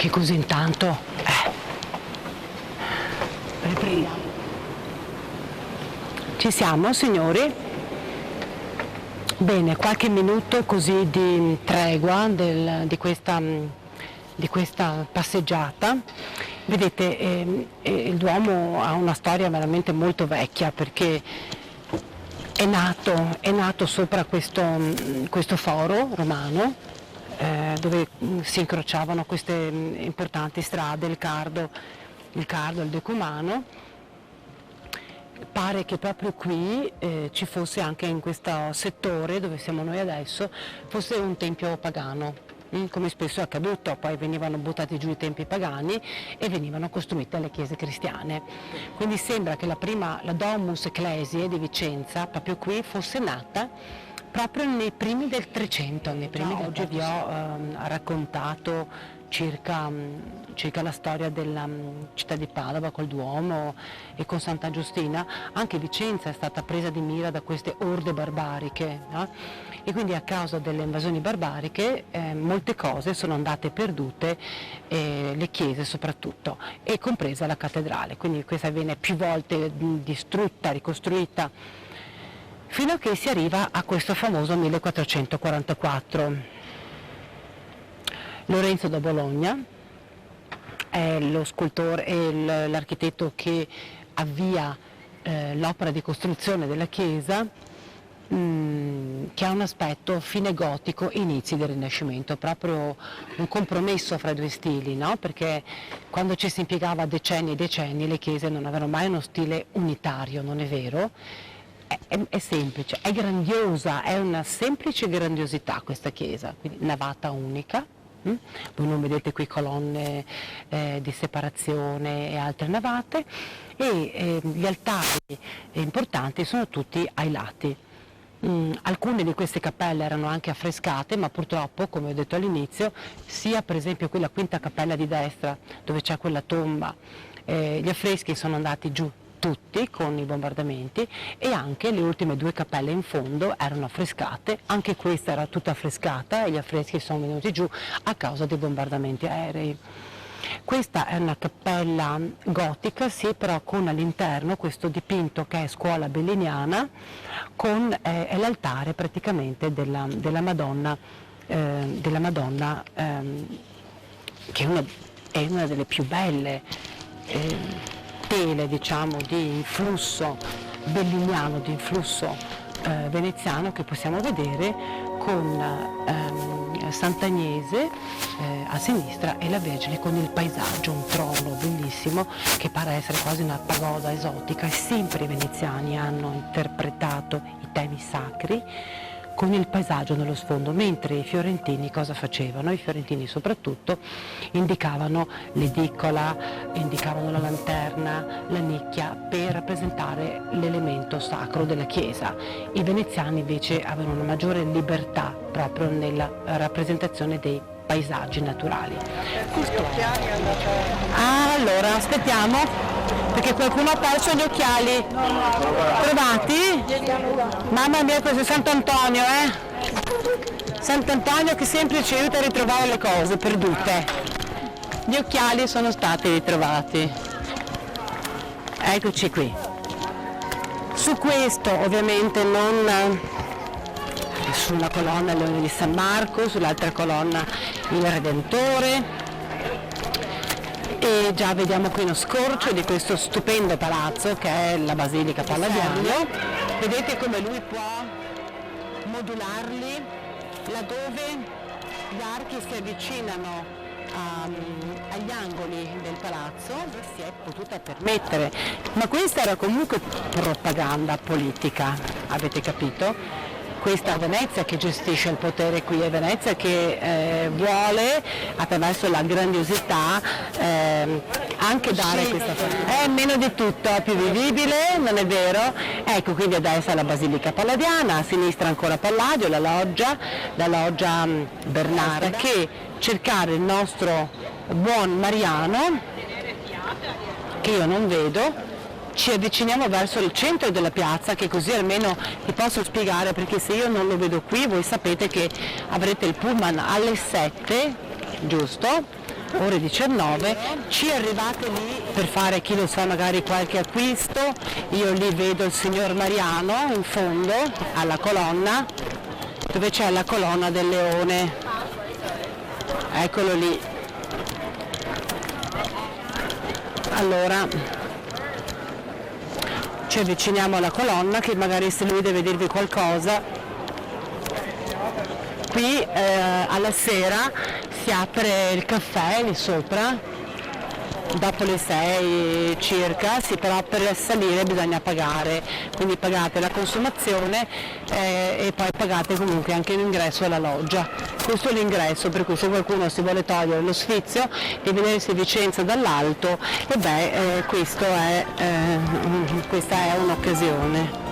che così intanto riprendiamo. Ci siamo, signori? Bene, qualche minuto così di tregua di questa passeggiata. Vedete, il Duomo ha una storia veramente molto vecchia, perché è nato sopra questo foro romano, dove si incrociavano queste importanti strade, il Cardo, il Decumano. Pare che proprio qui ci fosse, anche in questo settore dove siamo noi adesso, fosse un tempio pagano, come spesso è accaduto. Poi venivano buttati giù i templi pagani e venivano costruite le chiese cristiane. Quindi sembra che la Domus Ecclesiae di Vicenza, proprio qui, fosse nata proprio nei primi del 300. Oggi vi ho raccontato circa la storia della città di Padova col Duomo e con Santa Giustina. Anche Vicenza è stata presa di mira da queste orde barbariche, no? E quindi a causa delle invasioni barbariche molte cose sono andate perdute, le chiese soprattutto, e compresa la cattedrale. Quindi questa viene più volte distrutta, ricostruita, fino a che si arriva a questo famoso 1444. Lorenzo da Bologna è lo scultore e l'architetto che avvia l'opera di costruzione della chiesa, che ha un aspetto fine gotico, inizi del Rinascimento, proprio un compromesso fra due stili, no? Perché quando ci si impiegava decenni e decenni, le chiese non avevano mai uno stile unitario, non è vero? È semplice, è grandiosa, è una semplice grandiosità questa chiesa, quindi navata unica. Voi non vedete qui colonne di separazione e altre navate, e gli altari importanti sono tutti ai lati. Alcune di queste cappelle erano anche affrescate, ma purtroppo, come ho detto all'inizio, sia per esempio qui la quinta cappella di destra, dove c'è quella tomba, gli affreschi sono andati giù tutti con i bombardamenti, e anche le ultime due cappelle in fondo erano affrescate. Anche questa era tutta affrescata e gli affreschi sono venuti giù a causa dei bombardamenti aerei. Questa è una cappella gotica, sì, però con all'interno questo dipinto che è scuola belliniana, con è l'altare praticamente della Madonna, che è una delle più belle tele, diciamo, di influsso belliniano, di influsso veneziano, che possiamo vedere, con Sant'Agnese a sinistra e la Vergine con il paesaggio, un trono bellissimo che pare essere quasi una pagoda esotica. E sempre i veneziani hanno interpretato i temi sacri con il paesaggio nello sfondo, mentre i fiorentini cosa facevano? I fiorentini soprattutto indicavano l'edicola, indicavano la lanterna, la nicchia, per rappresentare l'elemento sacro della chiesa. I veneziani invece avevano una maggiore libertà proprio nella rappresentazione dei paesaggi naturali. Allora, aspettiamo, perché qualcuno ha perso gli occhiali. Trovati? Mamma mia, questo è Sant'Antonio, Sant'Antonio che sempre ci aiuta a ritrovare le cose perdute. Gli occhiali sono stati ritrovati. Eccoci qui. Su questo ovviamente non, sulla colonna il Leone di San Marco, sull'altra colonna il Redentore. E già vediamo qui uno scorcio di questo stupendo palazzo che è la Basilica Palladiano. Vedete come lui può modularli laddove gli archi si avvicinano agli angoli del palazzo, si è potuta permettere. Ma questa era comunque propaganda politica, avete capito? Questa è Venezia che gestisce il potere qui, è Venezia che vuole, attraverso la grandiosità, anche dare questa forma. È meno di tutto, è più vivibile, non è vero? Ecco, quindi a destra la Basilica Palladiana, a sinistra ancora Palladio, la loggia Bernarda, che cercare il nostro buon Mariano, che io non vedo. Ci avviciniamo verso il centro della piazza, che così almeno vi posso spiegare, perché se io non lo vedo qui, voi sapete che avrete il pullman alle 7, giusto? ore 19, ci arrivate lì per fare, chi lo sa, magari qualche acquisto. Io lì vedo il signor Mariano in fondo alla colonna, dove c'è la colonna del leone, eccolo lì. Allora ci avviciniamo alla colonna, che magari se lui deve dirvi qualcosa. Qui alla sera si apre il caffè lì sopra, dopo le 6 circa, sì, però per salire bisogna pagare, quindi pagate la consumazione e poi pagate comunque anche l'ingresso alla loggia. Questo è l'ingresso, per cui se qualcuno si vuole togliere lo sfizio di vedersi Vicenza dall'alto, questa è un'occasione.